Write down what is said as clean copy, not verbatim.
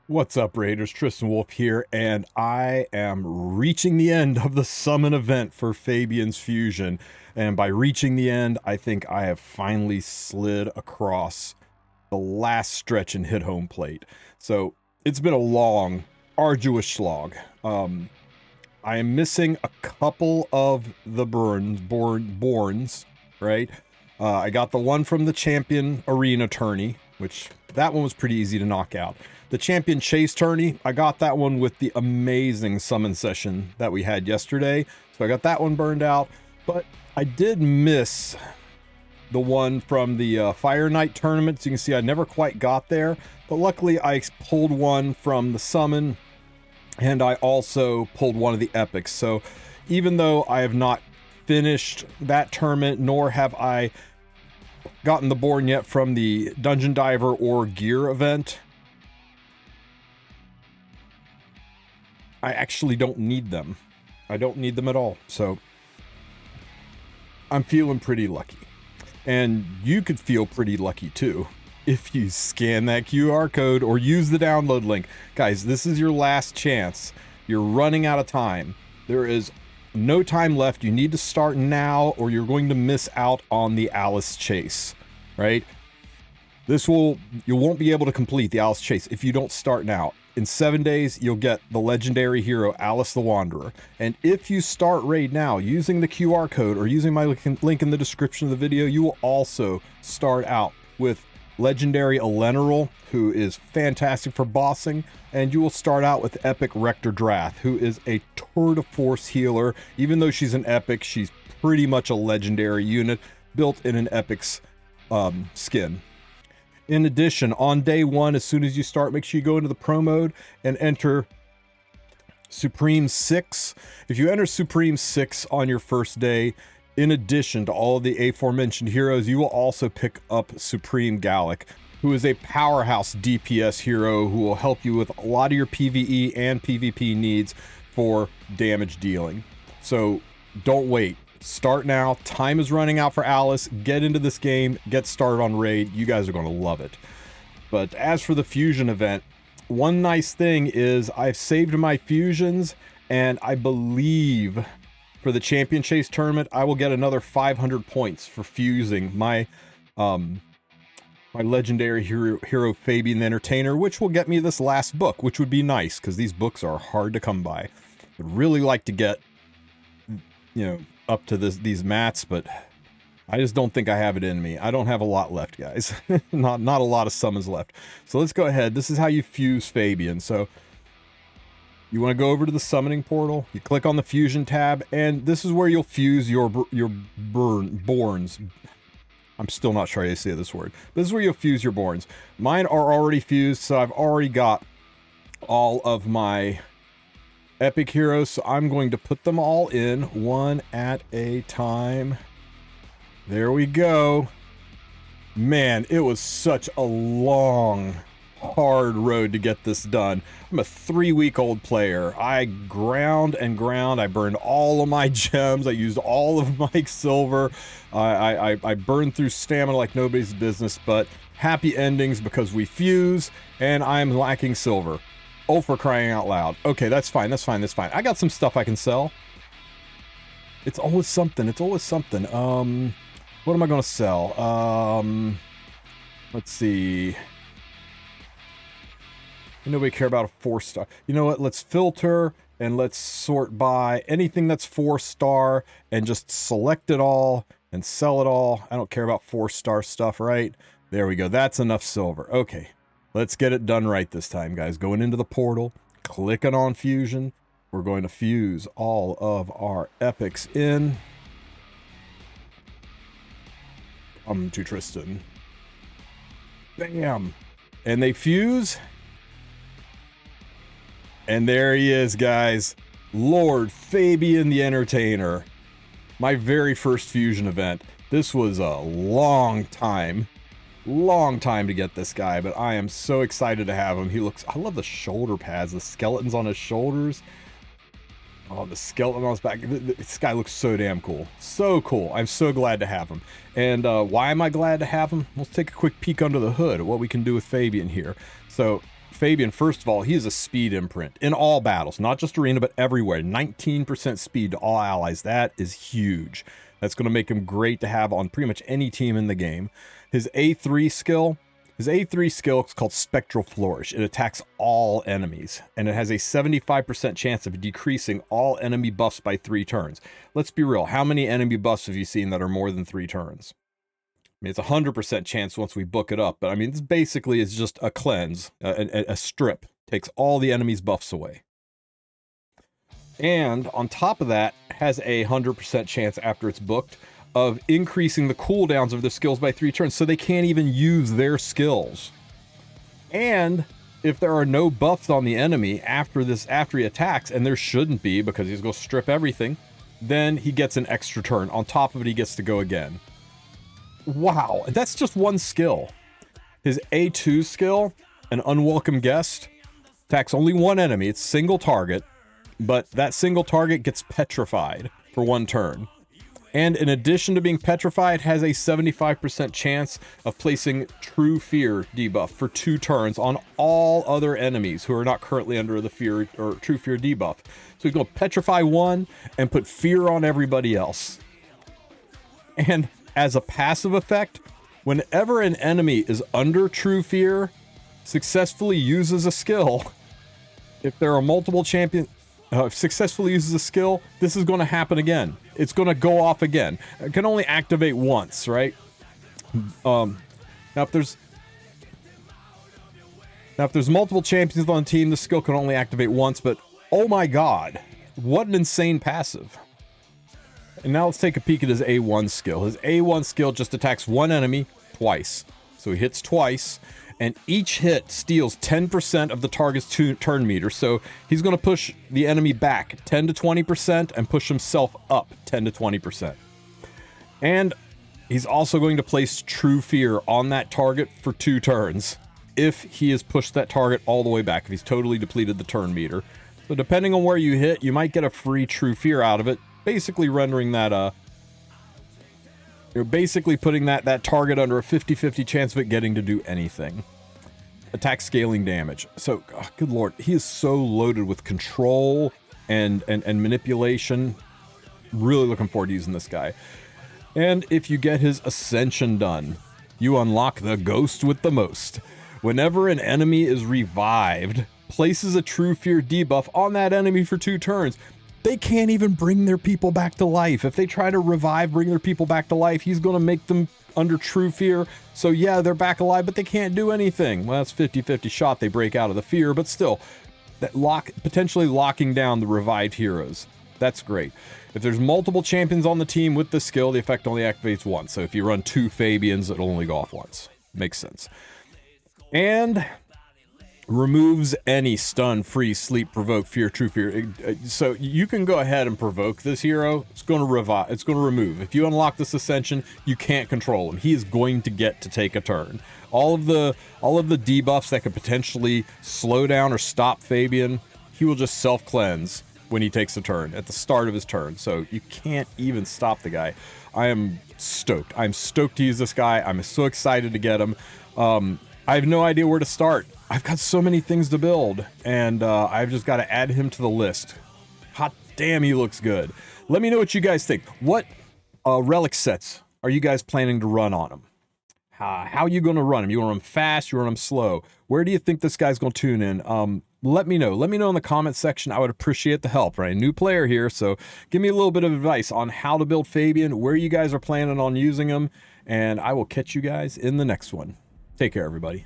What's up, Raiders? TristenWulf here, and I am reaching the end of the summon event for Fabian's Fusion. And by reaching the end, I think I have finally slid across the last stretch and hit home plate. So it's been a long, arduous slog. I am missing a couple of the Borns, right? I got the one from the Champion Arena tourney, which that one was pretty easy to knock out. The Champion Chase tourney, I got that one with the amazing summon session that we had yesterday. So I got that one burned out, but I did miss the one from the Fire Knight tournament. So you can see I never quite got there, but luckily I pulled one from the summon and I also pulled one of the epics. So even though I have not finished that tournament, nor have I gotten the Born yet from the Dungeon Diver or Gear event, I actually don't need them. I don't need them at all. So I'm feeling pretty lucky. And you could feel pretty lucky too if you scan that QR code or use the download link. Guys, this is your last chance. You're running out of time. There is no time left. You need to start now or you're going to miss out on the Alice Chase, right? You won't be able to complete the Alice Chase if you don't start now. In 7 days, you'll get the legendary hero, Alice the Wanderer. And if you start raid now using the QR code or using my link in the description of the video, you will also start out with legendary Eleneral, who is fantastic for bossing. And you will start out with epic Rector Drath, who is a tour de force healer. Even though she's an epic, she's pretty much a legendary unit built in an epic's skin. In addition, on day one, as soon as you start, make sure you go into the pro mode and enter Supreme 6. If you enter Supreme 6 on your first day, in addition to all of the aforementioned heroes, you will also pick up Supreme Gallic, who is a powerhouse DPS hero who will help you with a lot of your PvE and PvP needs for damage dealing. So don't wait. Start now. Time is running out for Alice. Get into this game. Get started on raid. You guys are going to love it. But as for the fusion event, one nice thing is I've saved my fusions, and I believe for the Champion Chase tournament, I will get another 500 points for fusing my my legendary hero Fabian the Entertainer, which will get me this last book, which would be nice because these books are hard to come by. I'd really like to get, up to these mats, but I just don't think I have it in me. I don't have a lot left, guys. not a lot of summons left. So let's go ahead. This is how you fuse Fabian. So you want to go over to the summoning portal, you click on the fusion tab, and this is where you'll fuse your Borns. I'm still not sure how you say this word, but this is where you'll fuse your Borns. Mine are already fused, so I've already got all of my epic heroes, so I'm going to put them all in one at a time. There we go. Man, it was such a long, hard road to get this done. I'm a 3-week-old player. I ground and ground. I burned all of my gems. I used all of my silver. I burned through stamina like nobody's business, but happy endings because we fuse, and I'm lacking silver. Oh, for crying out loud. Okay, that's fine, that's fine, that's fine. I got some stuff I can sell. It's always something, it's always something. What am I gonna sell? Let's see. Nobody care about a 4-star. You know what, let's filter and let's sort by anything that's 4-star and just select it all and sell it all. I don't care about 4-star stuff, right? There we go, that's enough silver. Okay. Let's get it done right this time, guys. Going into the portal, clicking on fusion. We're going to fuse all of our epics in. To Tristan. Bam. And they fuse. And there he is, guys. Lord Fabian the Entertainer. My very first fusion event. This was a long time to get this guy, but I am so excited to have him. I love the shoulder pads, the skeletons on his shoulders. Oh, the skeleton on his back. This guy looks so damn cool. So cool. I'm so glad to have him. And why am I glad to have him? Let's take a quick peek under the hood at what we can do with Fabian here. So Fabian, first of all, he is a speed imprint in all battles, not just arena, but everywhere. 19% speed to all allies. That is huge. That's going to make him great to have on pretty much any team in the game. His A3 skill is called Spectral Flourish. It attacks all enemies, and it has a 75% chance of decreasing all enemy buffs by 3 turns. Let's be real. How many enemy buffs have you seen that are more than 3 turns? I mean, it's a 100% chance once we book it up, but I mean, this basically is just a cleanse, a strip. Takes all the enemy's buffs away. And on top of that, has a 100% chance after it's booked of increasing the cooldowns of their skills by 3 turns, so they can't even use their skills. And if there are no buffs on the enemy after he attacks, and there shouldn't be because he's going to strip everything, then he gets an extra turn. On top of it, he gets to go again. Wow, that's just one skill. His A2 skill, an unwelcome guest, attacks only one enemy. It's single target, but that single target gets petrified for 1 turn. And in addition to being petrified, has a 75% chance of placing True Fear debuff for 2 turns on all other enemies who are not currently under the Fear or True Fear debuff. So he's going to petrify one and put fear on everybody else. And as a passive effect, whenever an enemy is under True Fear, successfully uses a skill, if there are multiple champions, successfully uses a skill, this is going to happen again. It's going to go off again. It can only activate once, right? Now if there's multiple champions on the team, the skill can only activate once, but oh my god, what an insane passive. And now let's take a peek at his A1 skill. His A1 skill just attacks one enemy twice. So he hits twice, and each hit steals 10% of the target's turn meter. So he's going to push the enemy back 10 to 20% and push himself up 10 to 20%. And he's also going to place True Fear on that target for 2 turns if he has pushed that target all the way back, if he's totally depleted the turn meter. So depending on where you hit, you might get a free True Fear out of it, basically rendering that you're basically putting that target under a 50-50 chance of it getting to do anything. Attack scaling damage. So, oh, good lord, he is so loaded with control and manipulation. Really looking forward to using this guy. And if you get his Ascension done, you unlock the Ghost with the Most. Whenever an enemy is revived, places a True Fear debuff on that enemy for 2 turns. They can't even bring their people back to life. If they try to bring their people back to life, he's going to make them under True Fear. So yeah, they're back alive, but they can't do anything. Well, that's 50-50 shot. They break out of the fear, but still, that potentially locking down the revived heroes. That's great. If there's multiple champions on the team with this skill, the effect only activates once. So if you run 2 Fabians, it'll only go off once. Makes sense. And removes any stun, freeze, sleep, provoke, fear, True Fear. So you can go ahead and provoke this hero. It's going to revive. It's going to remove. If you unlock this Ascension, you can't control him. He is going to get to take a turn. All of the debuffs that could potentially slow down or stop Fabian, he will just self-cleanse when he takes a turn at the start of his turn. So you can't even stop the guy. I am stoked. I'm stoked to use this guy. I'm so excited to get him. I have no idea where to start. I've got so many things to build, and I've just got to add him to the list. Hot damn, he looks good. Let me know what you guys think. What relic sets are you guys planning to run on him? How are you going to run him? You want to run him fast? You run him slow? Where do you think this guy's going to tune in? Let me know. Let me know in the comment section. I would appreciate the help, right? New player here, so give me a little bit of advice on how to build Fabian, where you guys are planning on using him, and I will catch you guys in the next one. Take care, everybody.